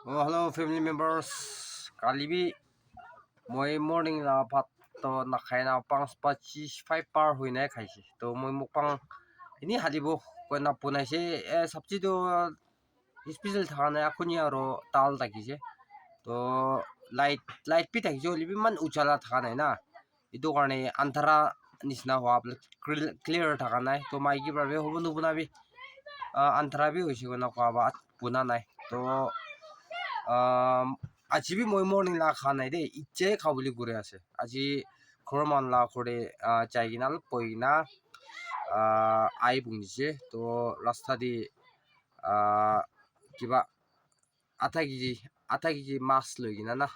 Oh, hello family members. Kalibi moi morning la phat to na khai na pang spachi 5 par hui na khai si. To moi mukpang ini halibo ko na punai se sabji do special thana akuni aro tal taki se. To light pi taki jo libi man uchala thana na. Itu karne antara nisna ho ap clear thaka nai. To mai ki prabe hobo nu bunabi antara bi hoisi ko na ko aba puna nai. To আজবি মই morning লা খানাই দে ইচ্ছে খাবলি করে আছে আজি খরমান লা করে চাইগিনাল পইনা আই বুংছে তো রাস্তা দি কিবা আধা কেজি মাছ লৈ কিনা না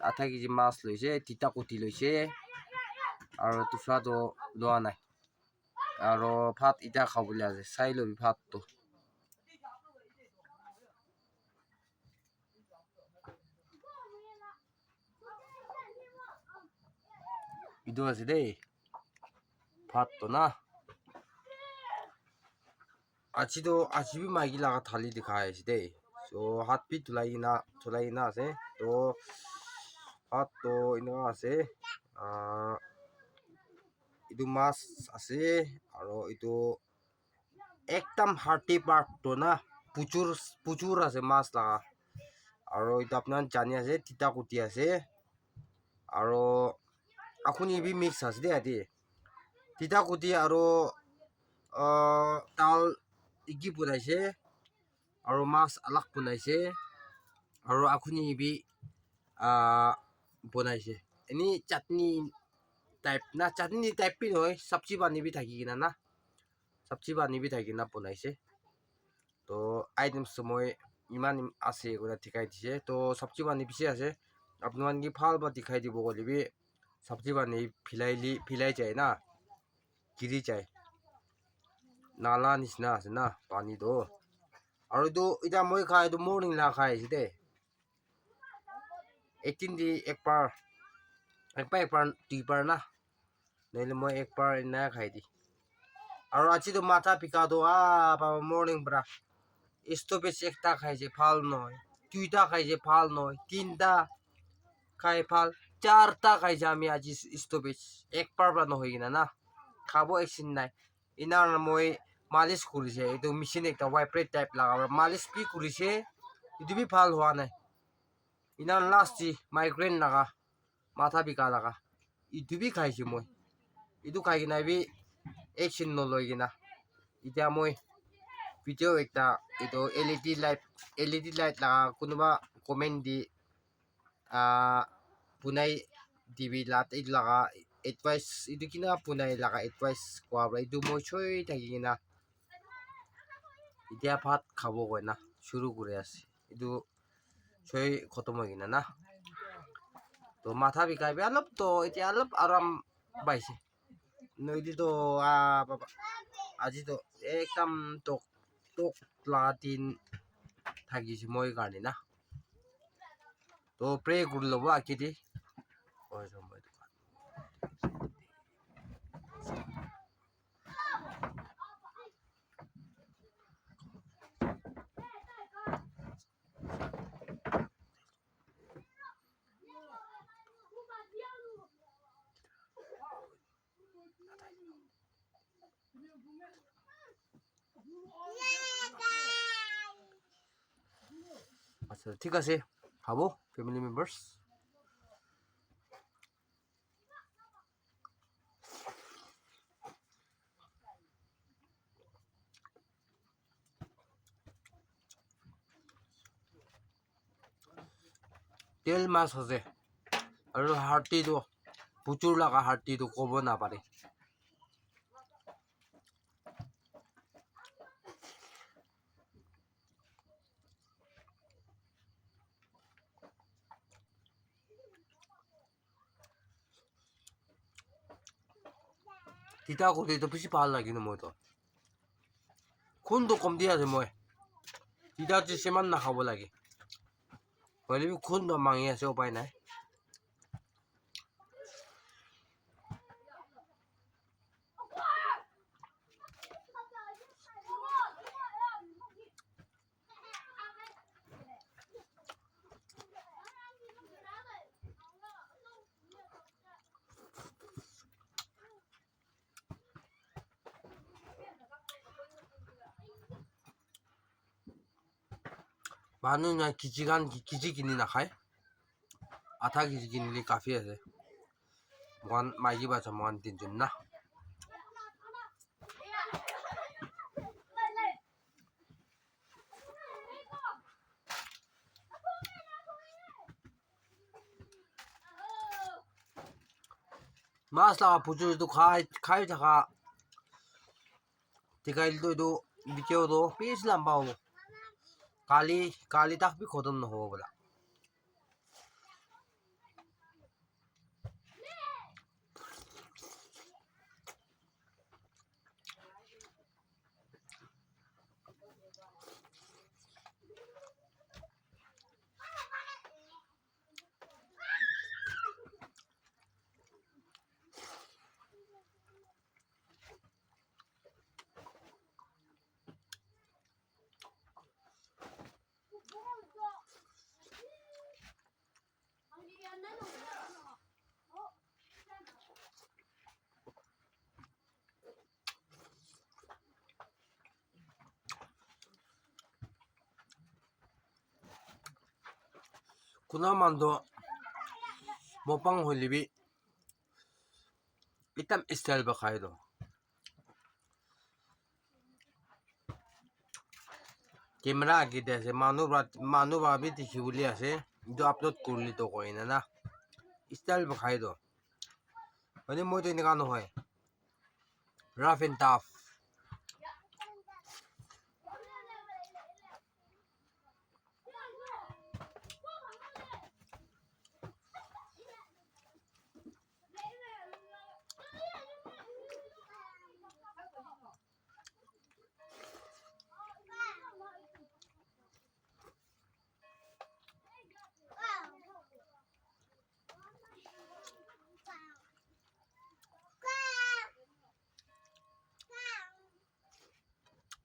আধা কেজি মাছ লৈছে তিতা কুটি লৈছে আৰু তুফাটো লোৱা নাই আৰু ভাত ইটা খাবলৈ আছে চাই লবি ভাতটো ইটো আছে দেই ভাতটো না আজবি মাইকি লাগা থালি দেখাই আছে দেই so হাত পি তুলাই না আছে তো ভাতটো এনেকুৱা আছে itu মাছ আছে আৰু itu একদম হাৰ্টি পাৰ্টটো না প্ৰচুৰ আছে মাছ লাগা আৰু এটা আপনাৰ জানি আছে তিতা কুটি আছে আৰু আপুনি বি মিক্স আছে দেই আদি তিতা কুটি আৰু তাল ইকি বনাইছে আৰু মাছ আলাক বনাইছে আৰু আপুনি বি বনাইছে এনি চাটনি টাইপ না চাটনি টাইপ বি নহয় সবজি বানি বি থাকি কিনা না সবজি বানি বি থাকি কিনা বনাইছে তো আইটেমস মই ইমান আছে এগুলা দেখাই দিছে তো সবজি বানি পিছে আছে আপনার কি ভাল বা দেখাই দিব কলিবি সবজি বানি ফিলাই যায় না গিরি যায় নালা নিচিনা আছে না পানীটো আৰু এইটো এতিয়া মই খাই এইটো মৰ্নিং লা খাই আহিছে দেই একদিন দি একবাৰ দুইবাৰ না নহলে মই একবাৰ এনে খাই দি আৰু আজিতো মাথা পিকাটো মৰ্নিং পৰা ষ্টপেজ একটা খাইছে ভাল নহয় দুইটা খাইছে ভাল নহয় তিনটা খাই ভাল চারটা খাইছে আমি আজি ষ্টপেজ একবাৰ পৰা নহয় কিনা না খাব একচিন নাই ইনাৰ মই মালিচ কৰিছে এইটো মেচিন একটা ভাইব্ৰেট টাইপ লাগাব মালিচ বি কৰিছে এইটো বি ভাল হোৱা নাই ইনাৰ লাষ্ট মাইগ্ৰেন লাগা মাথা বিকা লাগা এইটো বি খাইছে মই এইটো খাই কিনা বি একচিন নলয় কিনা এতিয়া মই ভিডিঅ' একটা এইটো এলইডি লাইট লাগা কোনোবা কমেন্ট দি পুনাই দিবি লাট এইটো লাগা এডভাইস এইটো কিনা পুনাই লাগা এডভাইস কোৱা এইটো মই চৈ থাকি কিনা এতিয়া ভাত খাব কয় না শুরু করে আছে এইটো চৈ খতম হৈ কিনা না তো মাথা বিকাই অলপ তো এতিয়া অলপ আৰাম পাইছে নদীতো বাবা আজি তো একদম টক লাগা দিন থাকিছে মই কাৰণে না তো প্ৰে কৰি ল'ব আকিদি আচ্ছা ঠিক আছে খাব ফ্যামিলি মেম্বাৰ্স তেল মাছ আছে আৰু হাৰ্টিটো প্ৰচুৰ লাগা হাৰ্টিটো ক'ব নাপারে তিতা কুটিটো বেশি ভাল লাগে মই তো খুনটো কম দি আছে মই তিতাটো সিমান নাখাব লাগে হ'লেও খুনটো মাঙি আছে উপায় নাই मानो ना किसी किनी ना खाए आधा किसी किनी लिए काफी है वन माइकी बाचा वन तीन जुन ना मास ला पुजु तो खाए जगह तिकाइल तो बिकेओ तो पेज लंबाओ काली तक भी खत्म न हो बोला कुनामांदो मोपंग होलिबी इतम स्टाइल बखाए दो कैमरा की जैसे मानो भी दिखी बोली ऐसे जो अपलोड कर ली तो कोई ना स्टाइल बखाए दो मैंने मोटे निकालो है रफ एंड टफ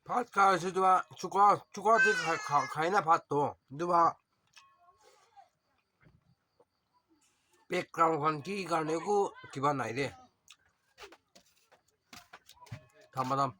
भात खाए से दुआ चुका से खाए ना भात तो दुआ 백그라운드 की करने को किबा नहीं दे थमदम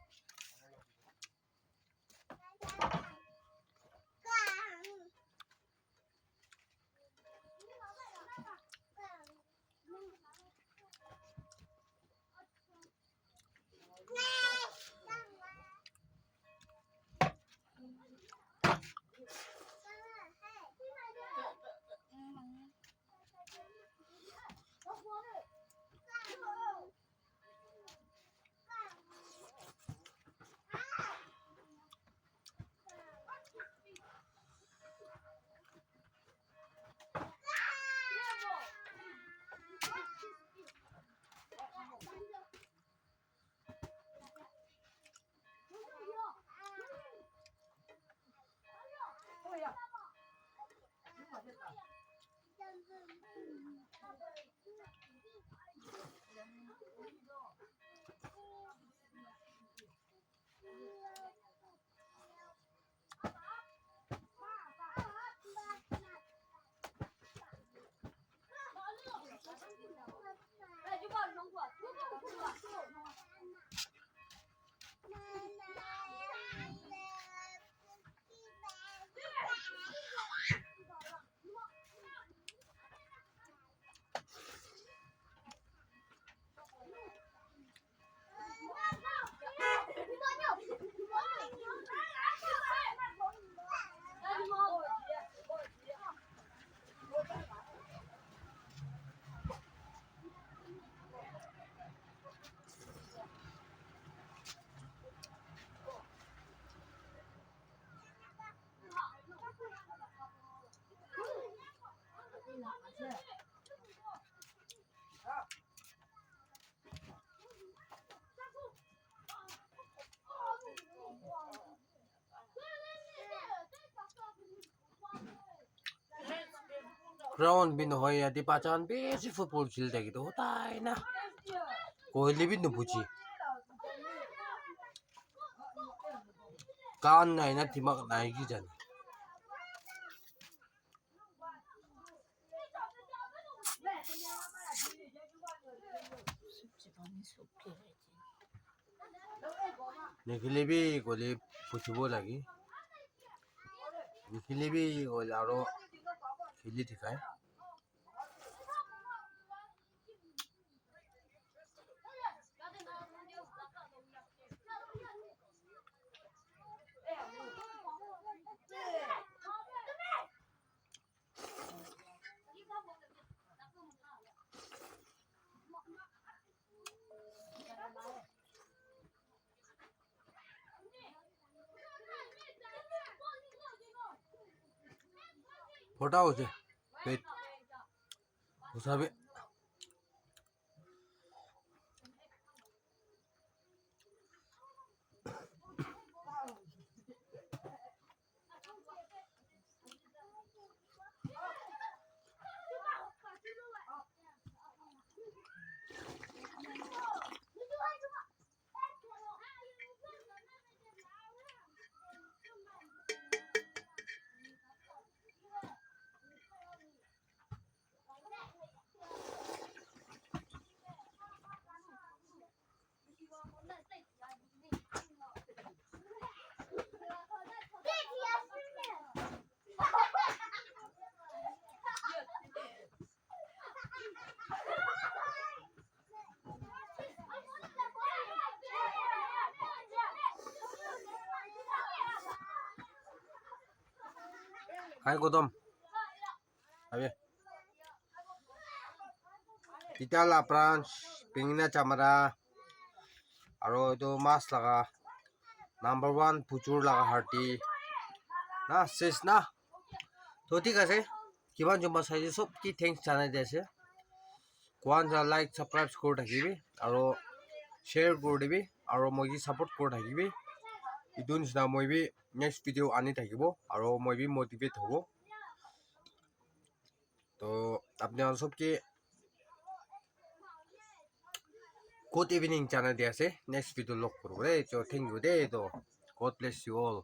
ग्राउंड भी न हो या पाचान बेसी फुटबॉल खेलते की तो होता है ना कोहली भी न पूछी कान नहीं ना दिमाग नहीं की जाने निकले भी कोहली पूछबो लगी Filibi ol aro fili thikai. Phota hoche. Wait. Usabe. Hai Gautam. Abe. Kita la pranch pingna chamara aro itu mas laga number 1 puchur laga harti na sis na to ঠিক আছে কিমান জমা চাইছে সব কি থ্যাঙ্কস জানাই দিছে কোৱান যা লাইক সাবস্ক্ৰাইব কৰি থাকিবি আৰু শ্বেয়াৰ কৰি দিবি আৰু মই কি সাপোৰ্ট কৰি থাকিবি ইটো নিচিনা মই বি নেক্সট ভিডিঅ' আনি থাকিব আৰু মই বি মটিভেট হ'ব তো আপোনালোক সব কি গুড ইভিনিং জানাই দি আছে নেক্সট ভিডিঅ' লগ কৰিব দেই তো থ্যাংক ইউ দেই তো গড ব্লেছ ইউ অল